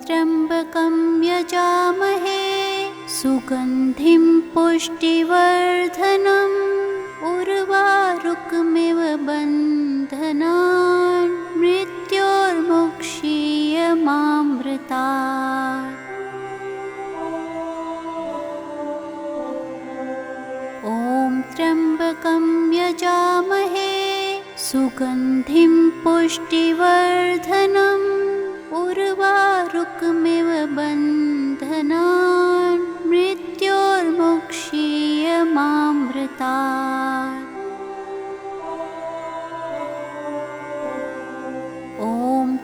त्र्यम्बकं यजामहे सुगन्धिं पुष्टिवर्धनम् उर्वारुकमिव बन्धनान् मृत्योर्मुक्षीयमामृतात्। ॐ त्र्यम्बकं यजामहे सुगन्धिं पुष्टिवर्धनम् उर्वारुकमिव बन्धनान् मृत्योर्मुक्षीयमामृतात्। ॐ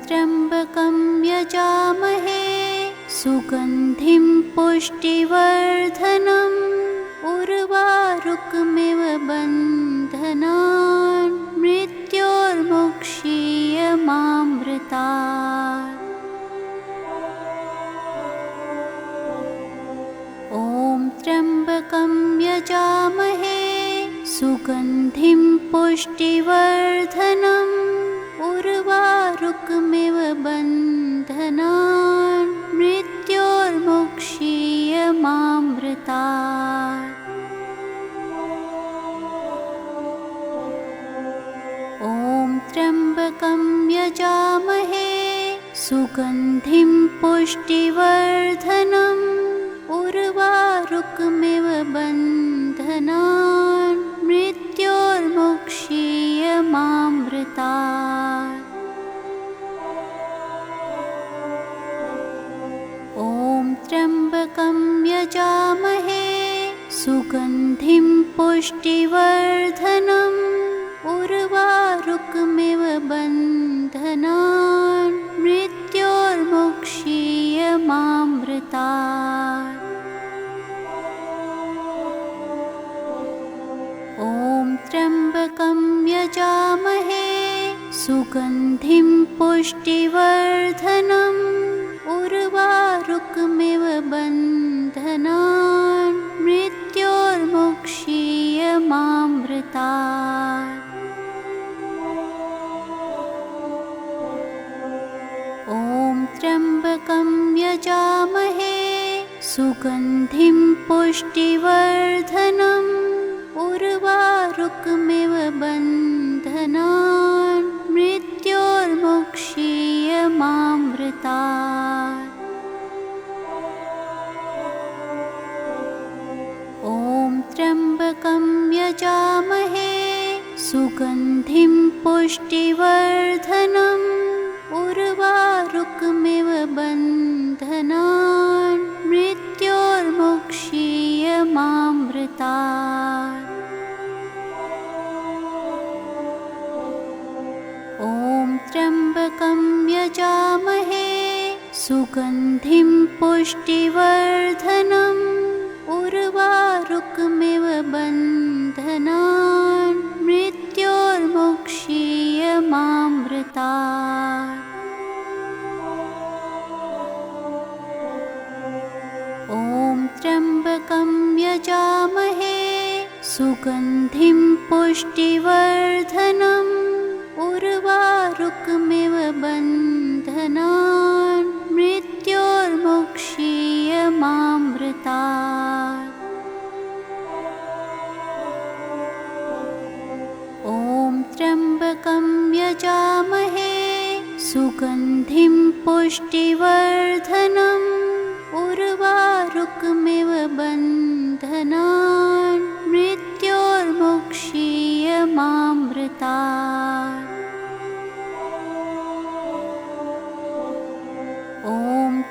त्र्यम्बकं यजामहे सुगन्धिं पुष्टिवर्धनम् उर्वारुकमिव बन्धनान् मृत्योर्मुक्षीयमामृतात्। ॐ त्र्यम्बकं यजामहे सुगन्धिं पुष्टिवर्धनम् उर्वारुकमिव बन्धनान् मृत्योर्मुक्षीयमामृतात्। ॐ त्र्यम्बकं यजामहे सुगन्धिं पुष्टिवर्धनम् उर्वारुकमिव बन्धनान् मृत्योर्मुक्षीयमामृतात्। ॐ त्र्यम्बकं यजामहे सुगन्धिं पुष्टिवर्धनम् उर्वारुकमिव बन्धनान् मृत्योर्मुक्षीयमामृतात्। ॐ त्र्यम्बकं यजामहे सुगन्धिं पुष्टिवर्धनम् उर्वारुकमिव बन्धनान् मृत्योर्मुक्षीयमामृतात्। ॐ त्र्यम्बकं यजामहे सुगन्धिं पुष्टिवर्धनम् उर्वारुकमिव बन्धनान् मृत्योर्मुक्षीयमामृतात्। ॐ त्र्यम्बकं यजामहे सुगन्धिं पुष्टिवर्धनम् उर्वारुकमिव बन्धनान् मृत्योर्मुक्षीयमामृतात्। ॐ त्र्यम्बकं यजामहे सुगन्धिं पुष्टिवर्धनम् उर्वारुकमिव बन्धनान् मृत्योर्मुक्षीयमामृतात्। ॐ त्र्यम्बकं यजामहे सुगन्धिं पुष्टिवर्धनम् उर्वारुकमिव बन्धनान् मृत्योर्मुक्षीयमामृतात्। ॐ त्र्यम्बकं यजामहे सुगन्धिं पुष्टिवर्धनम् उर्वारुकमिव बन्धनान् मृत्योर्मुक्षीयमामृतात्। ॐ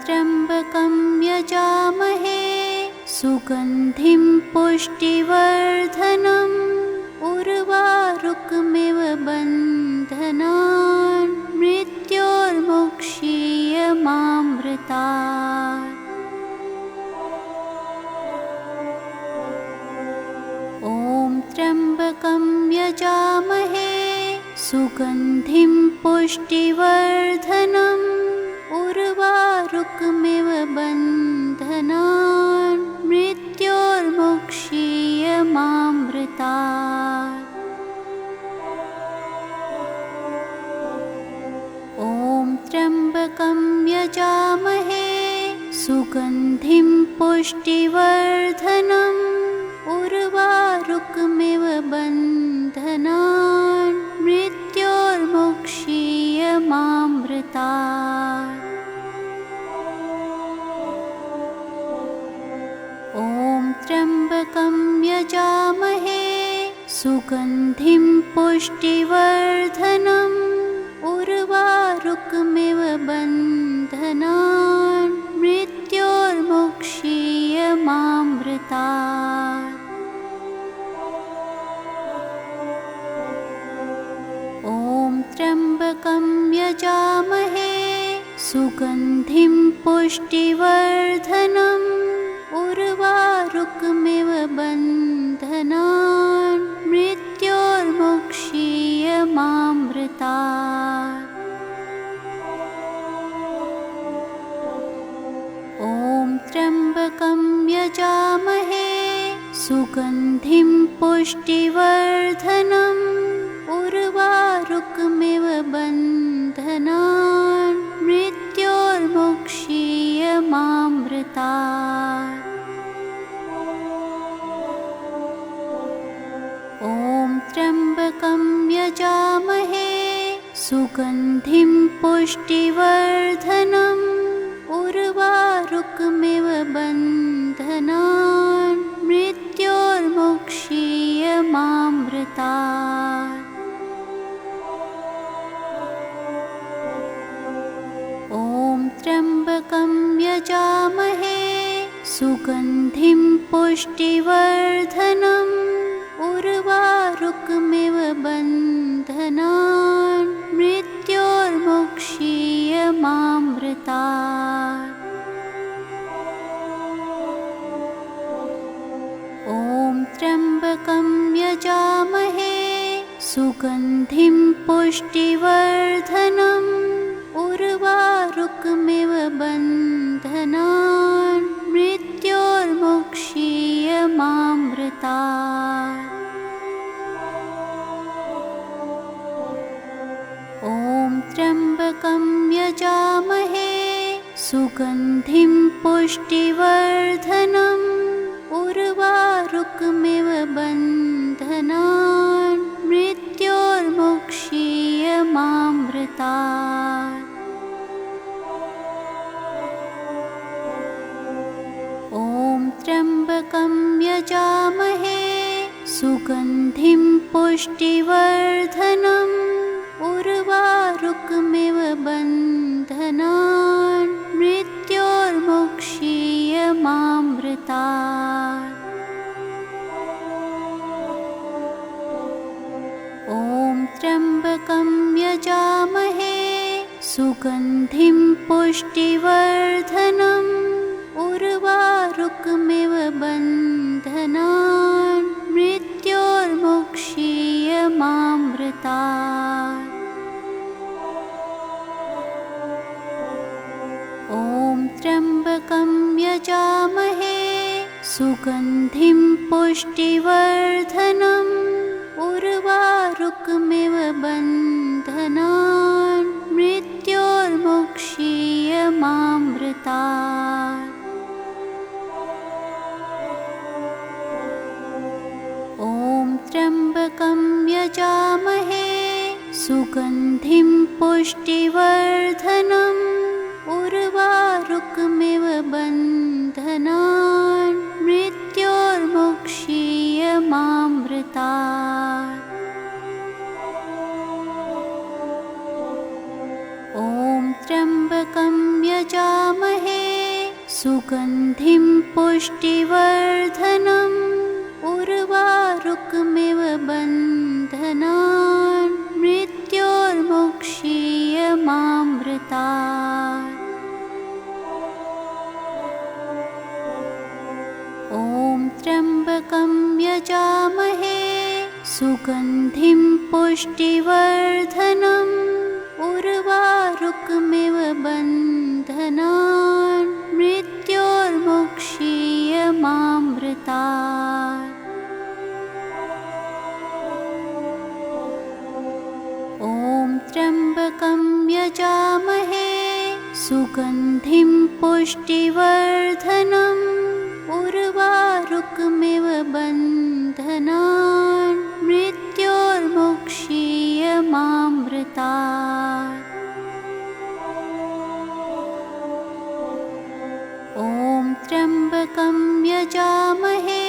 त्र्यम्बकं यजामहे सुगन्धिं पुष्टिवर्धनम् उर्वारुकमिव बन्धनान् मृत्योर्मुक्षीयमामृतात्। ॐ त्र्यम्बकं यजामहे सुगन्धिं पुष्टिवर्धनम् उर्वारुकमिव बन्धनान् मृत्योर्मुक्षीयमामृतात्। ॐ त्र्यम्बकं यजामहे सुगन्धिं पुष्टिवर्धनम् उर्वारुकमिव बन्धनान् मृत्योर्मुक्षीयमामृतात्। ॐ त्र्यम्बकं यजामहे सुगन्धिं पुष्टिवर्धनम् उर्वारुकमिव बन्धनान् मृत्योर्मुक्षीयमामृतात्। ॐ त्र्यम्बकं यजामहे सुगन्धिं पुष्टिवर्धनम् उर्वारुकमिव बन्धनान् मृत्योर्मुक्षीयमामृतात्। ॐ त्र्यम्बकं यजामहे सुगन्धिं पुष्टिवर्धनम् उर्वारुकमिव बन्धनान् मृत्योर्मुक्षीयमामृतात्। ॐ त्र्यम्बकं यजामहे सुगन्धिं पुष्टिवर्धनम् उर्वारुकमिव बन्धनान् मृत्योर्मुक्षीयमामृतात्। ॐ त्र्यम्बकं यजामहे सुगन्धिं पुष्टिवर्धनम् उर्वारुकमिव बन्धनान् मृत्योर्मुक्षीयमामृतात्। ॐ त्र्यम्बकं यजामहे सुगन्धिं पुष्टिवर्धनम् उर्वारुकमिव बन्धनान् मृत्योर्मुक्षीयमामृतात्। ॐ त्र्यम्बकं यजामहे सुगन्धिं पुष्टिवर्धनम् उर्वारुकमिव बन्धनान् मृत्योर्मुक्षीयमामृतात्। ॐ त्र्यम्बकं यजामहे सुगन्धिं पुष्टिवर्धनम् उर्वारुकमिव बन्धनान् मृत्योर्मुक्षीयमामृतात्। ॐ त्र्यम्बकं यजामहे सुगन्धिं पुष्टिवर्धनम् उर्वारुकमिव बन्धनान् मृत्योर्मुक्षीयमामृतात्। ॐ त्र्यम्बकं यजामहे सुगन्धिं पुष्टिवर्धनम् उर्वारुकमिव बन्धनान् मृत्योर्मुक्षीयमामृतात्। ॐ त्र्यम्बकं यजामहे सुगन्धिं पुष्टिवर्धनम् उर्वारुकमिव बन्धनान् मृत्योर्मुक्षीयमामृतात्। ॐ त्र्यम्बकं यजामहे सुगन्धिं पुष्टिवर्धनम् उर्वारुकमिव बन्धनान् मृत्योर्मुक्षीयमामृतात्। ॐ त्र्यम्बकं यजामहे सुगन्धिं पुष्टिवर्धनम् उर्वारुकमिव बन्धनान् मृत्योर्मुक्षीयमामृतात्। ॐ त्र्यम्बकं यजामहे सुगन्धिं पुष्टिवर्धनम् उर्वारुकमिव बन्धनान् मृत्योर्मुक्षीयमामृतात्। ॐ त्र्यम्बकं यजामहे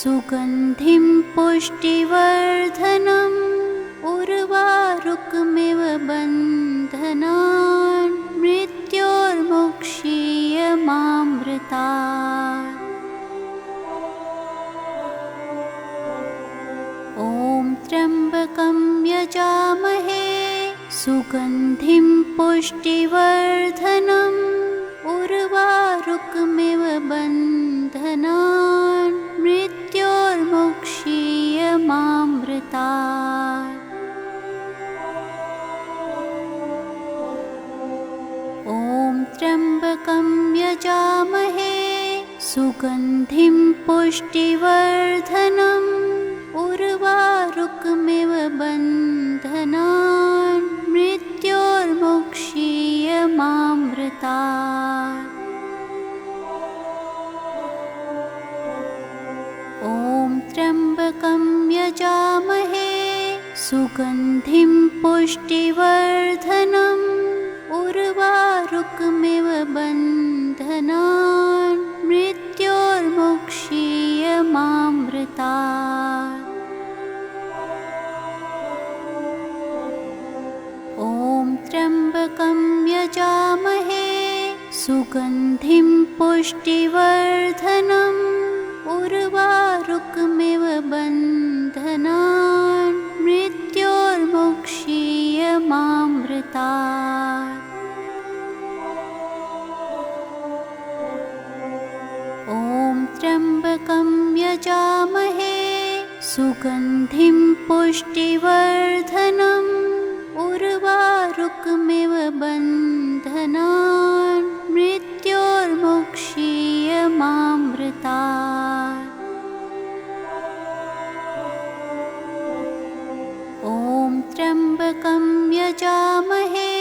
सुगन्धिं पुष्टिवर्धनम् उर्वारुकमिव बन्धनान् मृत्योर्मुक्षीयमामृतात्। ॐ त्र्यम्बकं यजामहे सुगन्धिं पुष्टिवर्धनम् उर्वारुकमिव बन्धनान् मृत्योर्मुक्षीयमामृतात्। ॐ त्र्यम्बकं यजामहे सुगन्धिं पुष्टिवर्धनम् उर्वारुकमिव बन्धनान् मृत्योर्मुक्षीयमामृतात्। ॐ त्र्यम्बकं यजामहे सुगन्धिं पुष्टिवर्धनम् उर्वारुकमिव बन्धनान् मृत्योर्मुक्षीयमामृतात्। ॐ त्र्यम्बकं यजामहे सुगन्धिं पुष्टिवर्धनम् उर्वारुकमिव बन्धनान् मृत्योर्मुक्षीयमामृतात्। ॐ त्र्यम्बकं यजामहे सुगन्धिं पुष्टिवर्धनम् उर्वारुकमिव बन्धनान् मृत्योर्मुक्षीयमामृतात्। ॐ त्र्यम्बकं यजामहे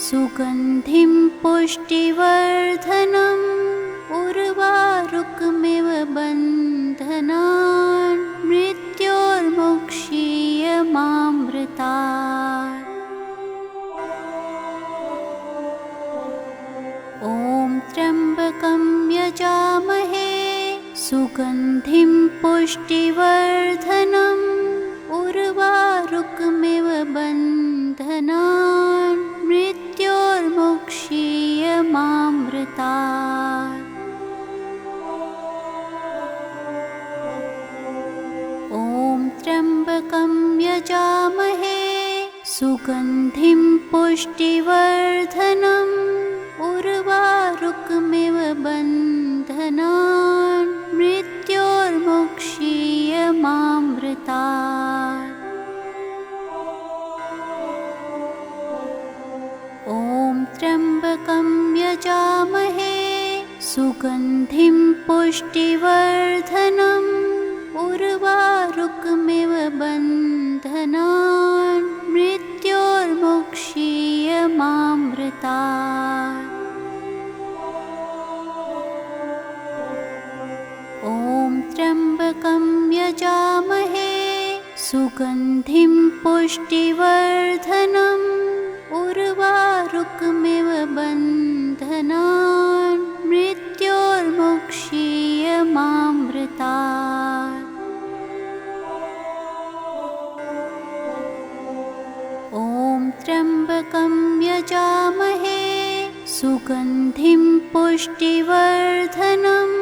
सुगन्धिं पुष्टिवर्धनम् उर्वारुकमिव बन्धनान् मृत्योर्मुक्षीयमामृतात्। ॐ त्र्यम्बकं यजामहे सुगन्धिं पुष्टिवर्धनम् उर्वारुकमिव बन्धनान् मृत्योर्मुक्षीयमामृतात्। ॐ त्र्यम्बकं यजामहे सुगन्धिं पुष्टिवर्धनम् उर्वारुकमिव बन्धनान् मृत्योर्मुक्षीयमामृतात्। ॐ त्र्यम्बकं यजामहे सुगन्धिं पुष्टिवर्धनम् उर्वारुकमिव बन्धनान् मृत्योर्मुक्षीयमामृतात्। ॐ त्र्यम्बकं यजामहे सुगन्धिं पुष्टिवर्धनम् उर्वारुकमिव बन्धनान् मृत्योर्मुक्षीयमामृतात्। ॐ त्र्यम्बकं यजामहे सुगन्धिं पुष्टिवर्धनम्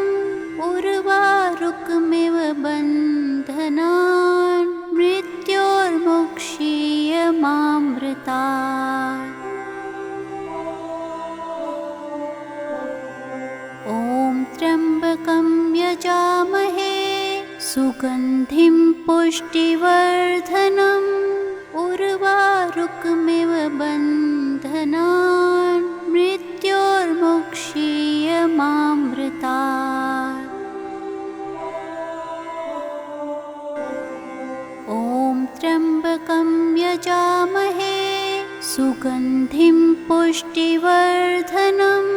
उर्वारुकमिव बन्धनान् मृत्योर्मुक्षीयमामृतात्। ॐ त्र्यम्बकं यजामहे सुगन्धिं पुष्टिवर्धनम् उर्वारुकमिव बन्धनान् मृत्योर्मुक्षीयमामृतात्। ॐ त्र्यम्बकं यजामहे सुगन्धिं पुष्टिवर्धनम् पुष्टिवर्धनम्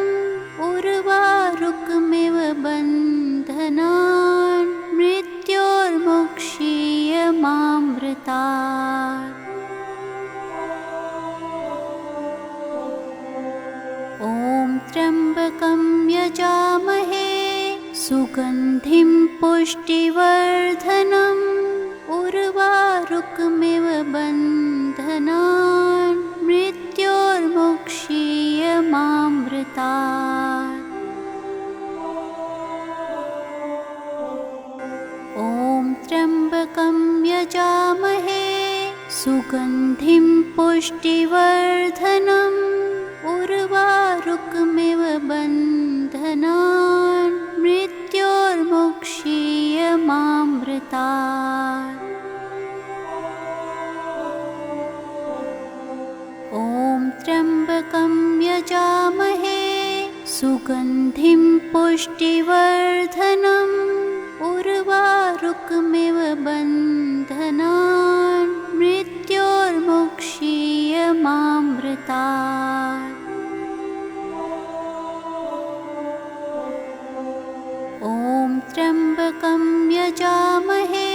उर्वारुकमिव बन्धनान् मृत्योर्मुक्षीयमामृतात्। ॐ त्र्यम्बकं यजामहे सुगन्धिं पुष्टिवर्धनम् उर्वारुकमिव बन्धनान् मृत्योर्मुक्षीयमामृतात्। ॐ त्र्यम्बकं यजामहे सुगन्धिं पुष्टिवर्धनम् उर्वारुकमिव बन्धनान् मृत्योर्मुक्षीयमामृतात्। ॐ त्र्यम्बकं यजामहे सुगन्धिं पुष्टिवर्धनम् उर्वारुकमिव बन्धनान् मृत्योर्मुक्षीयमामृतात्। ॐ त्र्यम्बकं यजामहे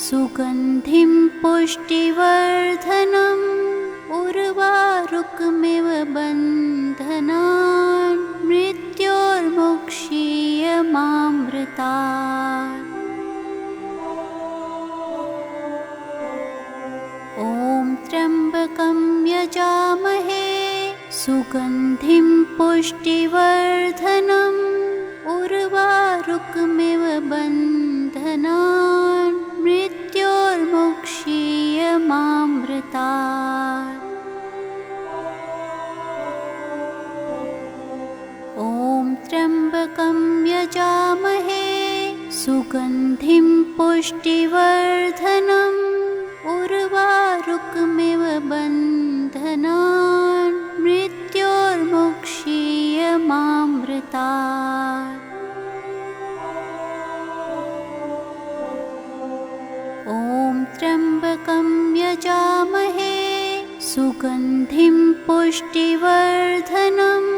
सुगन्धिं पुष्टिवर्धनम् उर्वारुकमिव बन्धनान् मृत्योर्मुक्षीयमामृतात्। ॐ त्र्यम्बकं यजामहे सुगन्धिं पुष्टिवर्धनम् उर्वारुकमिव बन्धनान् मृत्योर्मुक्षीयमामृतात्। ॐ त्र्यम्बकं यजामहे सुगन्धिं पुष्टिवर्धनम् उर्वारुकमिव बन्धनान् मृत्योर्मुक्षीयमामृतात्। ॐ त्र्यम्बकं यजामहे सुगन्धिं पुष्टिवर्धनम्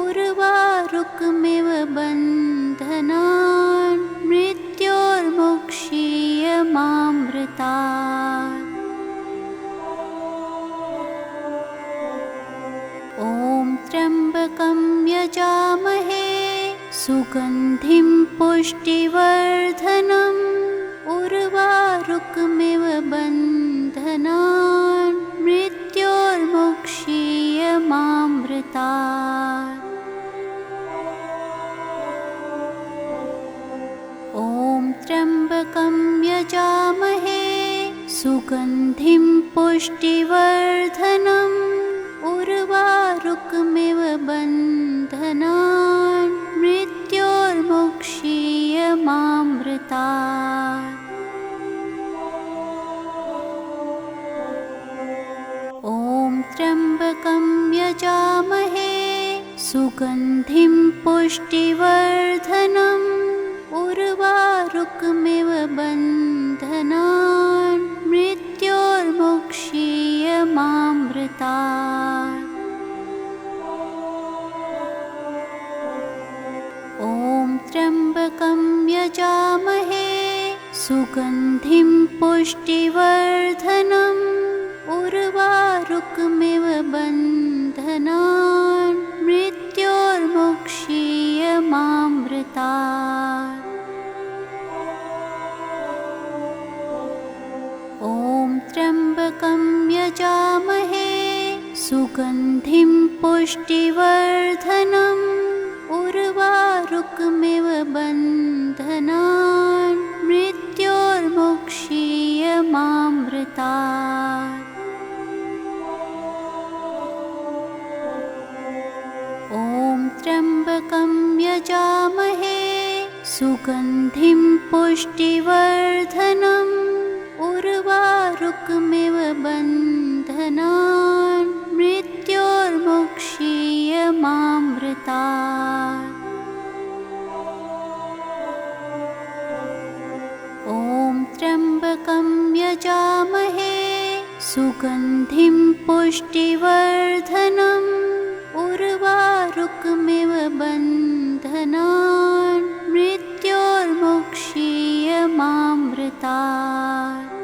उर्वारुकमिव बन्धनान् मृत्योर्मुक्षीयमामृतात्। ॐ त्र्यम्बकं यजामहे सुगन्धिं पुष्टिवर्धनम् उर्वारुकमिव बन्धनान् मृत्योर्मुक्षीयमामृतात्। ॐ त्र्यम्बकं यजामहे सुगन्धिं पुष्टिवर्धनम् उर्वारुकमिव बन्धनान् मृत्योर्मुक्षीयमामृतात्। ॐ त्र्यम्बकं यजामहे सुगन्धिं पुष्टिवर्धनम् उर्वारुकमिव बन्धनान् मृत्योर्मुक्षीयमामृतात्। ॐ त्र्यम्बकं यजामहे सुगन्धिं पुष्टिवर्धनम् उर्वारुकमिव बन्धनान् मृत्योर्मुक्षीयमामृतात्। ॐ त्र्यम्बकं यजामहे सुगन्धिं पुष्टिवर्धनम् उर्वारुकमिव बन्धनान् मृत्योर्मुक्षीयमामृतात्। ॐ त्र्यम्बकं यजामहे सुगन्धिं पुष्टिवर्धनम् उर्वारुकमिव बन्धनान् मृत्योर्मुक्षीयमामृतात्। ॐ त्र्यम्बकं यजामहे सुगन्धिं पुष्टिवर्धनम् उर्वारुकमिव बन्धनान् मृत्योर्मुक्षीयमामृतात्।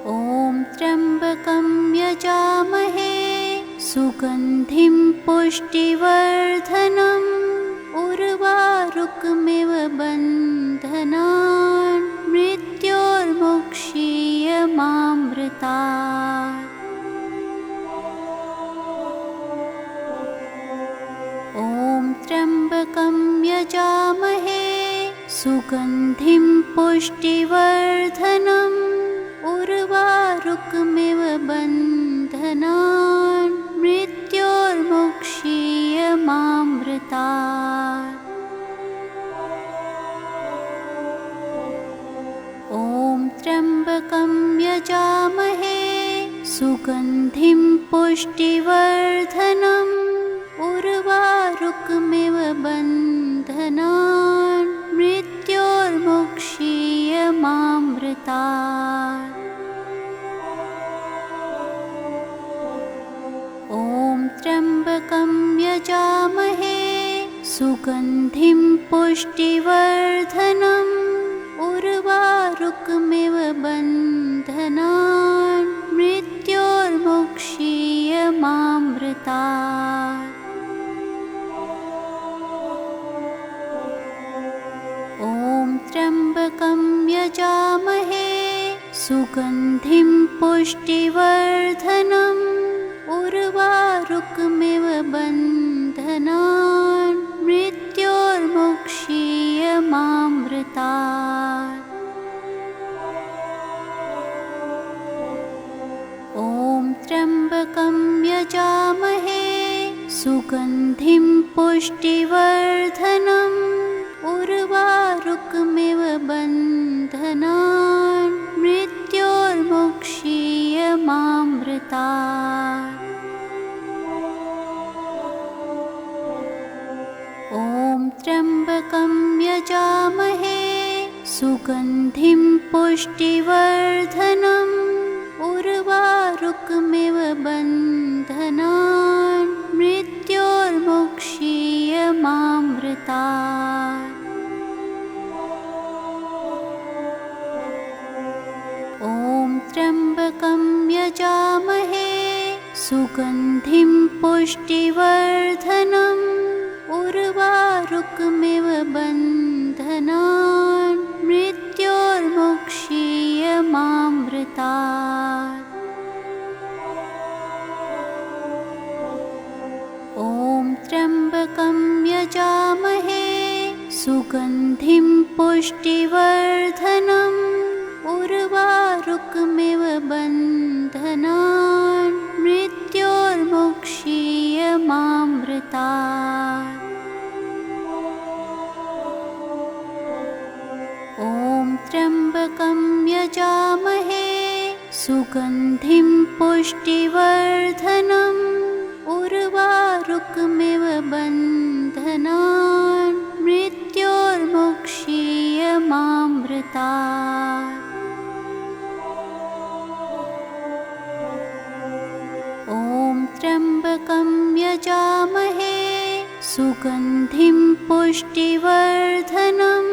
ॐ त्र्यम्बकं यजामहे सुगन्धिं पुष्टिवर्धनम् उर्वारुकमिव बन्धनान् मृत्योर्मुक्षीयमामृतात्। ॐ त्र्यम्बकं यजामहे सुगन्धिं पुष्टिवर्धनम् उर्वारुकमिव बन्धनान् मृत्योर्मुक्षीयमामृतात्। ॐ त्र्यम्बकं यजामहे सुगन्धिं पुष्टिवर्धनम् उर्वारुकमिव बन्धनान् मृत्योर्मुक्षीयमामृतात्। ॐ त्र्यम्बकं यजामहे सुगन्धिं पुष्टिवर्धनम् उर्वारुकमिव बन्धनान् मृत्योर्मुक्षीयमामृतात्। ॐ त्र्यम्बकं यजामहे सुगन्धिं पुष्टिवर्धनम् उर्वारुकमिव बन्धनान् मृत्योर्मुक्षीयमामृतात्। ॐ त्र्यम्बकं यजामहे सुगन्धिं पुष्टिवर्धनम् उर्वारुकमिव बन्धनान् मृत्योर्मुक्षीयमामृतात्। ॐ त्र्यम्बकं यजामहे सुगन्धिं पुष्टिवर्धनम् उर्वारुकमिव बन्धनान् मृत्योर्मुक्षीयमामृतात्। ॐ त्र्यम्बकं यजामहे सुगन्धिं पुष्टिवर्धनम् उर्वारुकमिव बन्धनान् मृत्योर्मुक्षीयमामृतात्। ॐ त्र्यम्बकं यजामहे सुगन्धिं पुष्टिवर्धनम् उर्वारुकमिव बन्धनान् मृत्योर्मुक्षीयमामृतात्। ॐ त्र्यम्बकं यजामहे सुगन्धिं पुष्टिवर्धनम् उर्वारुकमिव बन्धनान् मृत्योर्मुक्षीयमामृतात्। ॐ त्र्यम्बकं यजामहे सुगन्धिं पुष्टिवर्धनम्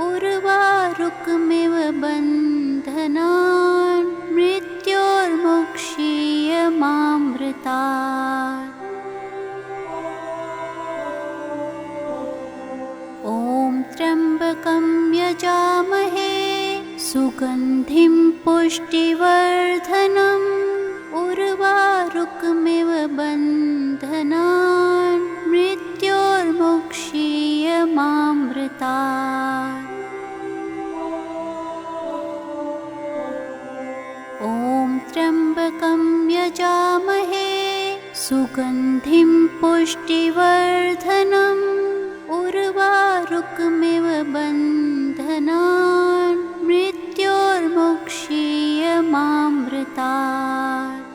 उर्वारुकमिव बन्धनान् मृत्योर्मुक्षीयमामृतात्। ॐ त्र्यम्बकं यजामहे सुगन्धिं पुष्टिवर्धनम् उर्वारुकमिव बन्धनान् मृत्योर्मुक्षीयमामृतात्। ॐ त्र्यम्बकं यजामहे सुगन्धिं पुष्टिवर्धनम् उर्वारुकमिव बन्धनान् मृत्योर्मुक्षीयमामृतात्।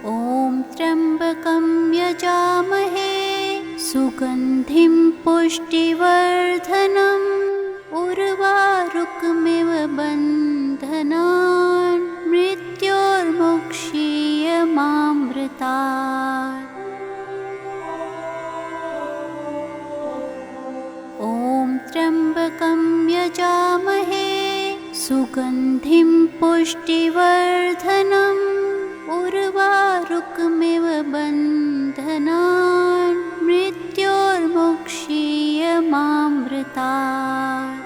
ॐ त्र्यम्बकं यजामहे सुगन्धिं पुष्टिवर्धनम् उर्वारुकमिव बन्धनान् सुगन्धिं पुष्टिवर्धनम् उर्वारुकमिव बन्धनान् मृत्योर्मुक्षीयमामृतात्।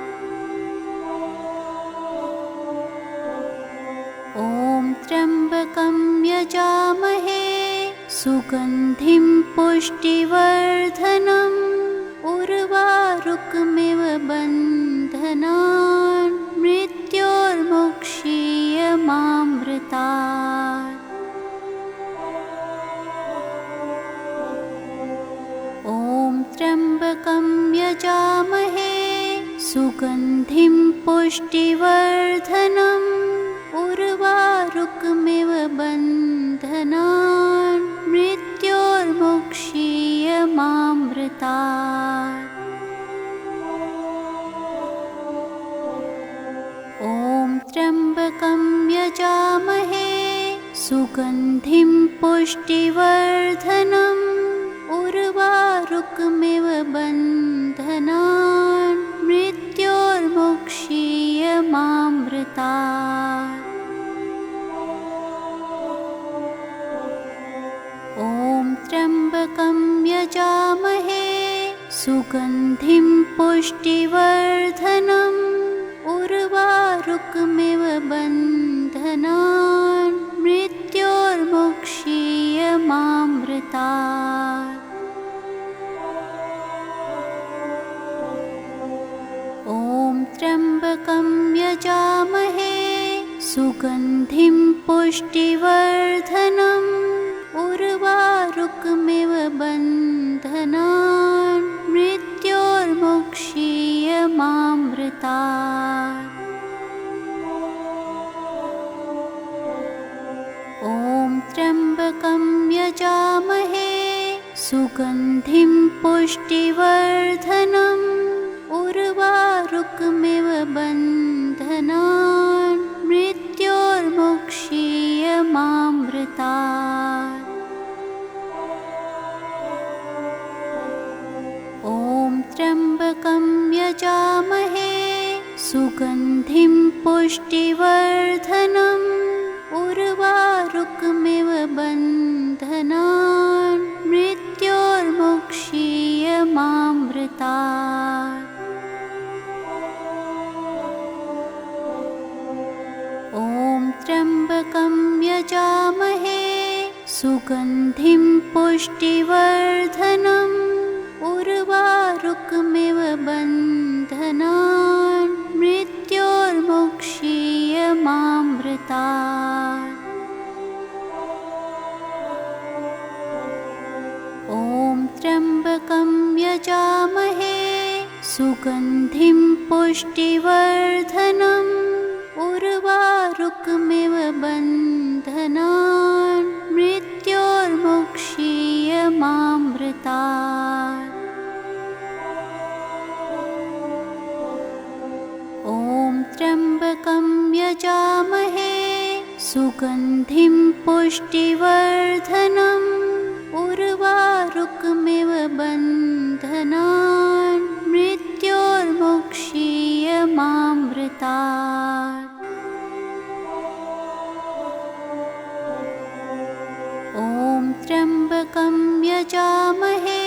ॐ त्र्यम्बकं यजामहे सुगन्धिं पुष्टिवर्धनम् उर्वारुकमिव बन्धनान् मृत्योर्मुक्षीयमामृतात्। ॐ त्र्यम्बकं यजामहे सुगन्धिं पुष्टिवर्धनम् उर्वारुकमिव बन्धनान् मृत्योर्मुक्षीयमामृतात्। ॐ त्र्यम्बकं यजामहे सुगन्धिं पुष्टिवर्धनम् उर्वारुकमिव बन्धनान् मृत्योर्मुक्षीयमामृतात्। ॐ त्र्यम्बकं यजामहे सुगन्धिं पुष्टिवर्धनम् उर्वारुकमिव बन्धनान् मृत्योर्मुक्षीयमामृतात्। ॐ त्र्यम्बकं यजामहे सुगन्धिं पुष्टिवर्धनम् उर्वारुकमिव बन्धनान् मृत्योर्मुक्षीयमामृतात्। ॐ त्र्यम्बकं यजामहे सुगन्धिं पुष्टिवर्धनम् उर्वारुकमिव बन्धनान् मृत्योर्मुक्षीयमामृतात्। ॐ त्र्यम्बकं यजामहे सुगन्धिं पुष्टिवर्धनम् उर्वारुकमिव बन्धनान् मृत्योर्मुक्षीयमामृतात्। ॐ त्र्यम्बकं यजामहे सुगन्धिं पुष्टिवर्धनम् उर्वारुकमिव बन्धनान् मृत्योर्मुक्षीयमामृतात्। ॐ त्र्यम्बकं यजामहे सुगन्धिं पुष्टिवर्धनम् उर्वारुकमिव बन्धनान् मृत्योर्मुक्षीयमामृतात्। ॐ त्र्यम्बकं यजामहे सुगन्धिं पुष्टिवर्धनम् उर्वारुकमिव बन्धनान् मृत्योर्मुक्षीयमामृतात्। ॐ त्र्यम्बकं यजामहे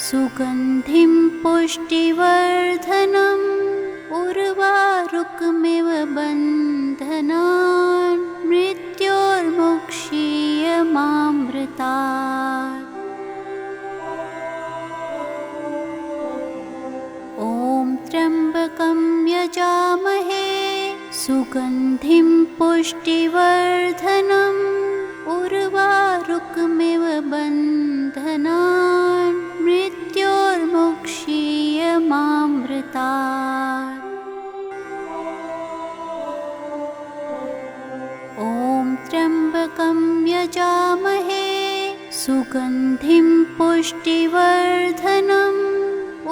सुगन्धिं पुष्टिवर्धनम् उर्वारुकमिव बन्धनान् मृत्योर्मुक्षीयमामृतात्। ॐ त्र्यम्बकं यजामहे सुगन्धिं पुष्टिवर्धनम् उर्वारुकमिव बन्धनान् मृत्योर्मुक्षीयमामृतात्। ॐ त्र्यम्बकं यजामहे सुगन्धिं पुष्टिवर्धनम्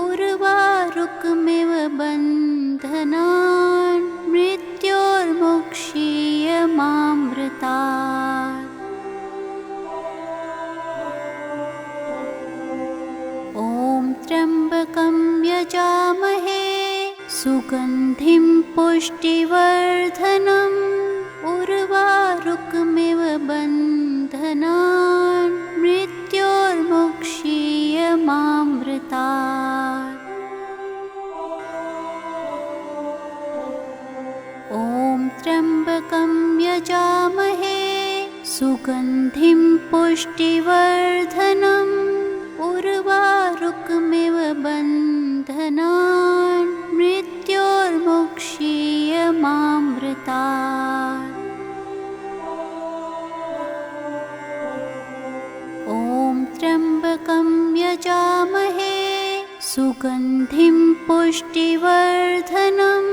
उर्वारुकमिव बन्धनान् मृत्योर्मुक्षीयमामृतात्। ॐ त्र्यम्बकं यजामहे सुगन्धिं पुष्टिवर्धनम् पुष्टिवर्धनम् उर्वारुकमिव बन्धनान् मृत्योर्मुक्षीयमामृतात्। ॐ त्र्यम्बकं यजामहे सुगन्धिं पुष्टिवर्धनम् उर्वारुकमिव बन्धनान् मृत्योर्मुक्षीयमामृतात्। ॐ त्र्यम्बकं यजामहे सुगन्धिं पुष्टिवर्धनम्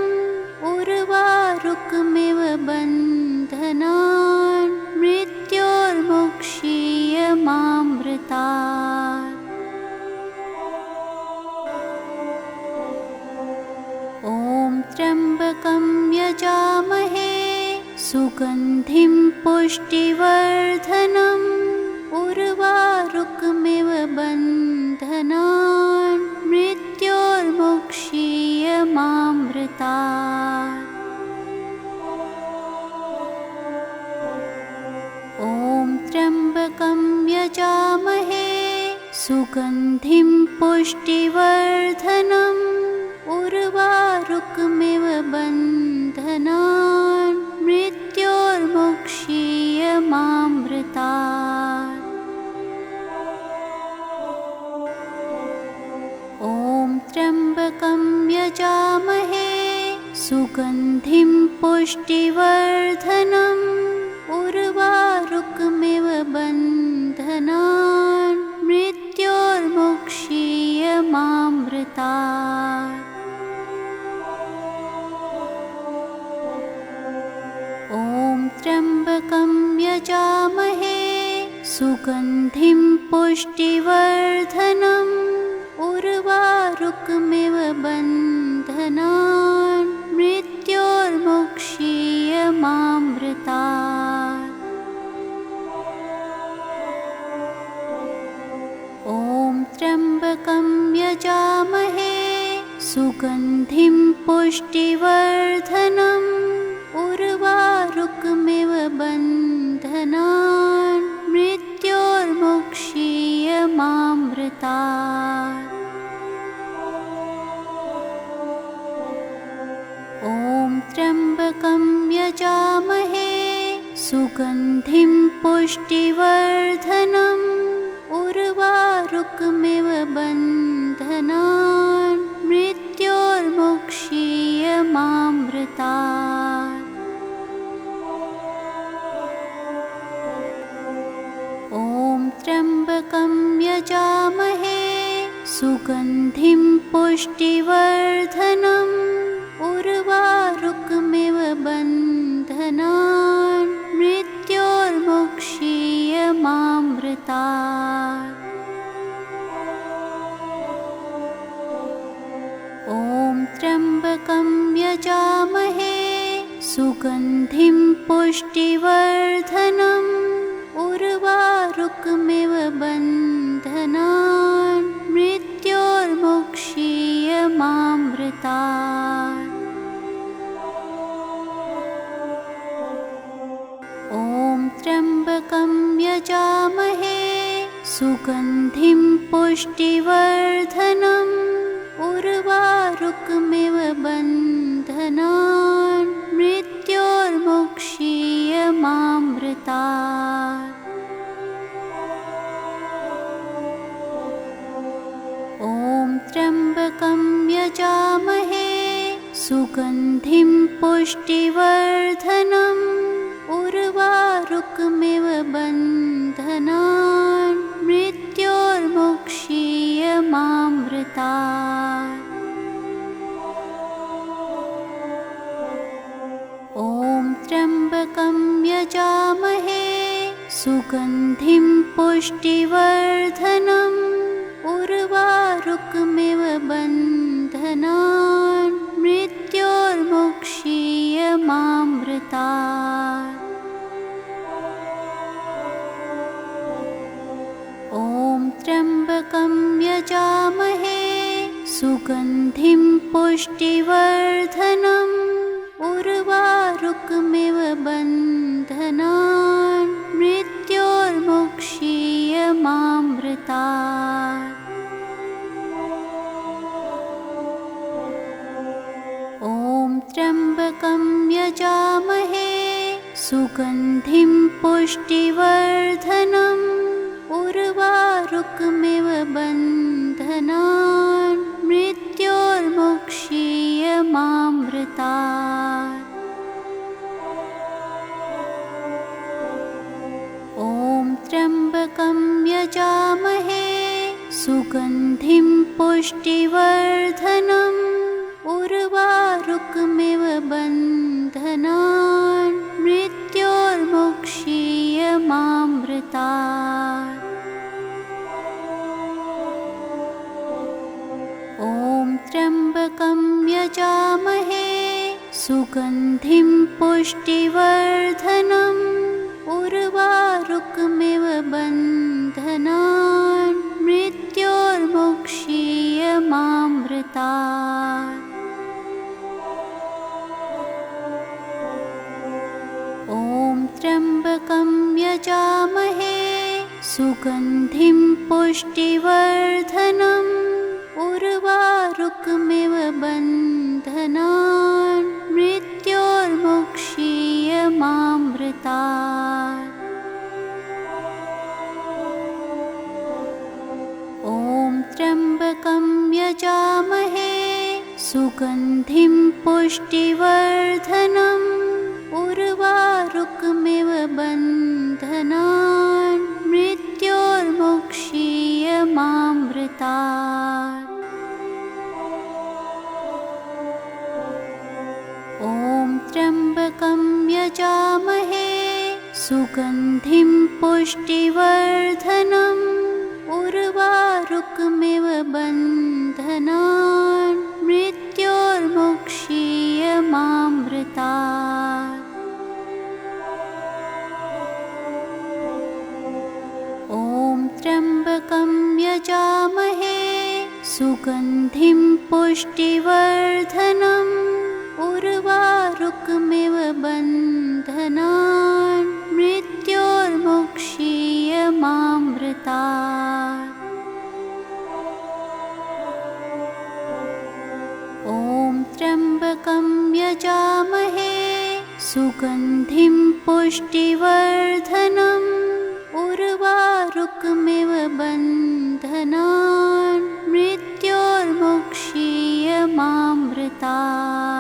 उर्वारुकमिव बन्धनान् मृत्योर्मुक्षीयमामृतात्। ॐ त्र्यम्बकं यजामहे सुगन्धिं पुष्टिवर्धनम् उर्वारुकमिव बन्धनान् मृत्योर्मुक्षीयमामृतात्। ॐ त्र्यम्बकं यजामहे सुगन्धिं पुष्टिवर्धनम् उर्वारुकमिव बन्धनान् मृत्योर्मुक्षीयमामृतात्। ॐ त्र्यम्बकं यजामहे सुगन्धिं पुष्टिवर्धनम् उर्वारुकमिव बन्धनान् मृत्योर्मुक्षीयमामृतात्। ॐ त्र्यम्बकं यजामहे सुगन्धिं पुष्टिवर्धनम् उर्वारुकमिव बन्धनान् मृत्योर्मुक्षीयमामृतात्। ॐ त्र्यम्बकं यजामहे सुगन्धिं पुष्टिवर्धनम् उर्वारुकमिव बन्धनान् मृत्योर्मुक्षीयमामृतात्। ॐ त्र्यम्बकं यजामहे सुगन्धिं पुष्टिवर्धनम् उर्वारुकमिव बन्धनान् मृत्योर्मुक्षीयमामृतात्। ॐ त्र्यम्बकं यजामहे सुगन्धिं पुष्टिवर्धनम् उर्वारुकमिव बन्धनान् मृत्योर्मुक्षीयमामृतात्। ॐ त्र्यम्बकं यजामहे सुगन्धिं पुष्टिवर्धनम् उर्वारुकमिव बन्धनान् मृत्योर्मुक्षीयमामृतात्। ॐ त्र्यम्बकं यजामहे सुगन्धिं पुष्टिवर्धनम् उर्वारुकमिव बन्धनान् मृत्योर्मुक्षीयमामृतात्। ॐ त्र्यम्बकं यजामहे सुगन्धिं पुष्टिवर्धनम् उर्वारुकमिव बन्धनान् मृत्योर्मुक्षीयमामृतात्। ॐ त्र्यम्बकं यजामहे सुगन्धिं पुष्टिवर्धनम् उर्वारुकमिव बन्धनान् मृत्योर्मुक्षीयमामृतात्। ॐ त्र्यम्बकं यजामहे सुगन्धिं पुष्टिवर्धनम् उर्वारुकमिव उर्वारुकमिव बन्धनान् मृत्योर्मुक्षीयमामृतात्। ॐ त्र्यम्बकं यजामहे सुगन्धिं पुष्टिवर्धनम् उर्वारुकमिव बन्धनान् मृत्योर्मुक्षीयमामृतात्। ॐ त्र्यम्बकं यजामहे सुगन्धिं पुष्टिवर्धनम् उर्वारुकमिव बन्धनान् मृत्योर्मुक्षीयमामृतात्। ॐ त्र्यम्बकं यजामहे सुगन्धिं पुष्टिवर्धनम् उर्वारुकमिव बन्धनान् मृत्योर्मुक्षीयमामृतात्। ॐ त्र्यम्बकं यजामहे सुगन्धिं पुष्टिवर्धनम् उर्वारुकमिव बन्धनान् मृत्योर्मुक्षीयमामृतात्। ॐ त्र्यम्बकं यजामहे सुगन्धिं पुष्टिवर्धनम् उर्वारुकमिव बन्धनान् मृत्योर्मुक्षीयमामृतात्। ॐ त्र्यम्बकं यजामहे सुगन्धिं पुष्टिवर्धनम् उर्वारुकमिव बन्धनान् मृत्योर्मुक्षीयमामृतात्। ॐ त्र्यम्बकं यजामहे सुगन्धिं पुष्टिवर्धनम् उर्वारुकमिव बन्धनान् मृत्योर्मुक्षीयमामृतात्। ॐ त्र्यम्बकं यजामहे सुगन्धिं पुष्टिवर्धनम् उर्वारुकमिव बन्धनान् मृत्योर्मुक्षीयमामृतात्।